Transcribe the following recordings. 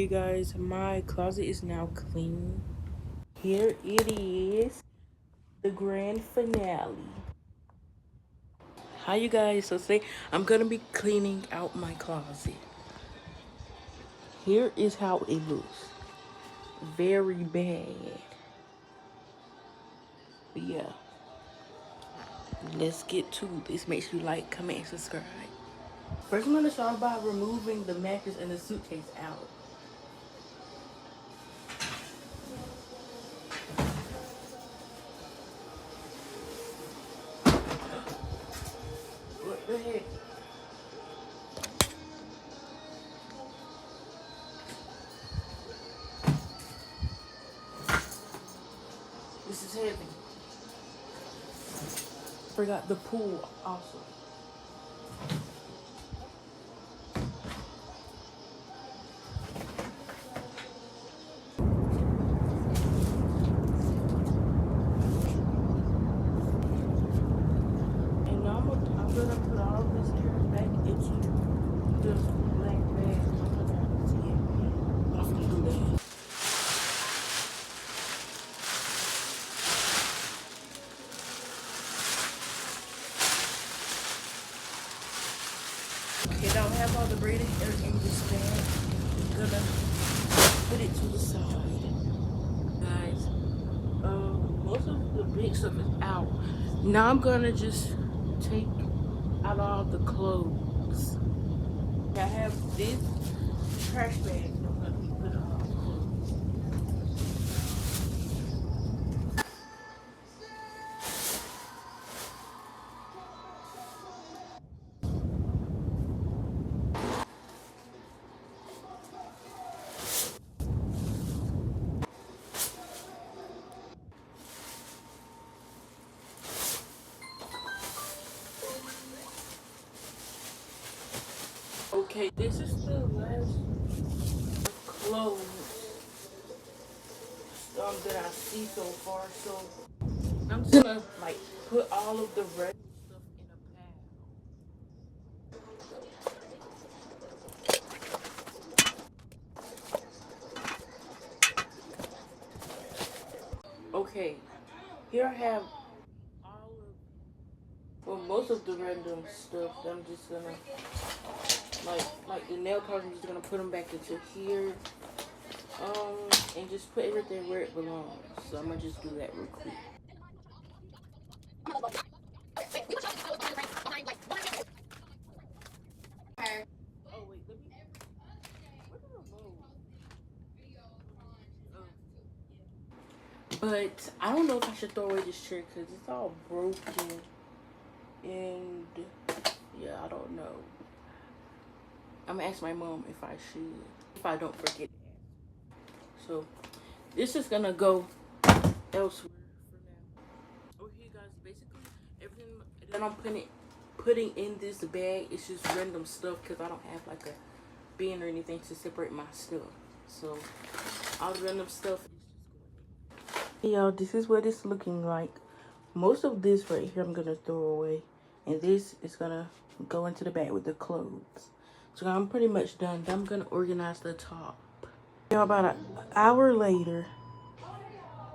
guys, my closet is now clean. Here it is, the grand finale. Hi you guys, so today I'm gonna be cleaning out my closet. Here is how it looks. Very bad. But yeah, let's get to this. Make sure you like, comment, and subscribe. First I'm gonna start by removing the mattress and the suitcase out. What the heck? This is heavy. Forgot the pool also. And now I'm gonna put all of this here back into the black bag. I'm gonna see it. I'm gonna do that. Okay, now I have all the braided hair in this bag. I'm gonna put it to the side. Guys, most of the big stuff is out. Now I'm gonna just take out all the clothes. I have this trash bag. I'm gonna put all the clothes. Okay, this is the last clothes that I see so far. So I'm just gonna like put all of the rest stuff in a pile. Okay, here I have all of, well, most of the random stuff that I'm just gonna like the nail cards. I'm just gonna put them back into here, and just put everything where it belongs. So I'm gonna just do that real quick. Oh wait, let me. Where's the remote? But I don't know if I should throw away this chair because it's all broken. And yeah, I don't know. I'm gonna ask my mom if I should. If I don't forget. So this is gonna go elsewhere for now. Okay guys, basically everything that I'm putting in this bag is just random stuff because I don't have like a bin or anything to separate my stuff. So all the random stuff is just going in. Hey y'all, this is what it's looking like. Most of this right here I'm gonna throw away, and this is gonna go into the bag with the clothes. So I'm pretty much done. I'm gonna organize the top. Y'all, about an hour later,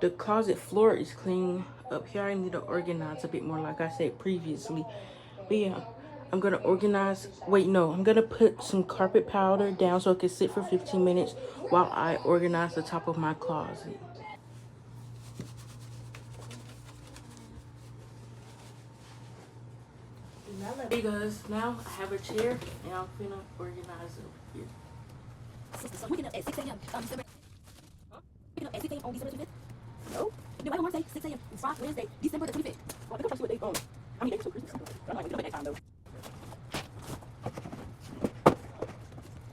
the closet floor is clean. Up here I need to organize a bit more like I said previously. But yeah, I'm gonna organize. Wait, no, I'm gonna put some carpet powder down so it can sit for 15 minutes while I organize the top of my closet. Hey guys, now I have a chair and I'm gonna organize it over here. So we can at 6 a.m. December. Huh? We can at 6 a.m. on December 25th. No. No, I don't want to say 6 a.m. It's Friday, Wednesday, December the 25th. Well, I think I'm trying to do a date. I mean, days till Christmas. I'm not going to do it that time though.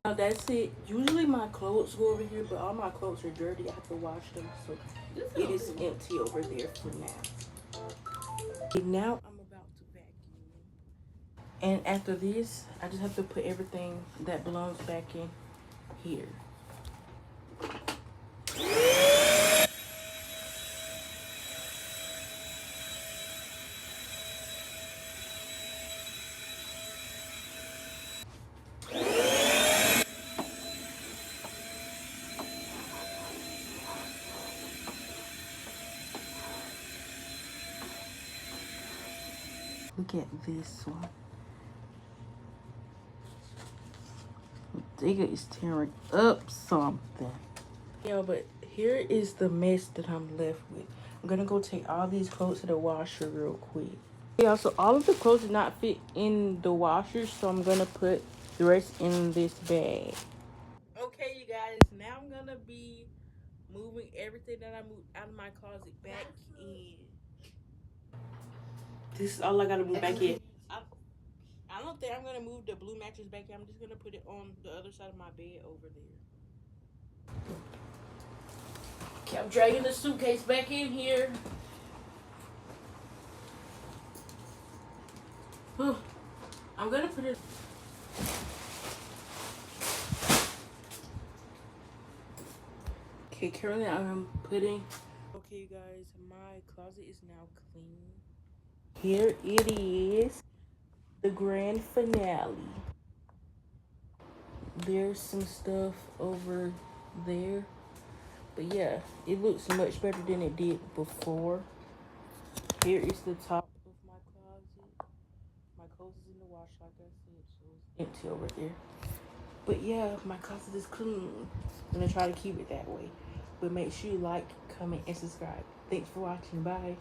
Now that's it. Usually my clothes go over here, but all my clothes are dirty. I have to wash them, so it is empty over there for now. Okay, now I'm about to vacuum. And after this, I just have to put everything that belongs back in here. Look at this one. Digger is tearing up something. Yeah, but here is the mess that I'm left with. I'm gonna go take all these clothes to the washer real quick. Yeah, so all of the clothes did not fit in the washer, so I'm gonna put the rest in this bag. Okay, you guys, now I'm gonna be moving everything that I moved out of my closet back in. This is all I gotta move back in. I don't think I'm gonna move the blue mattress back in. I'm just gonna put it on the other side of my bed over there. Okay, I'm dragging the suitcase back in here. I'm gonna put it. Okay, currently I'm putting. Okay, you guys, my closet is now clean. Here it is, the grand finale. There's some stuff over there, but yeah, it looks much better than it did before. Here is the top of my closet. My clothes is in the wash, like I said, so it's empty over there. But yeah, my closet is clean. I'm gonna try to keep it that way. But make sure you like, comment, and subscribe. Thanks for watching. Bye.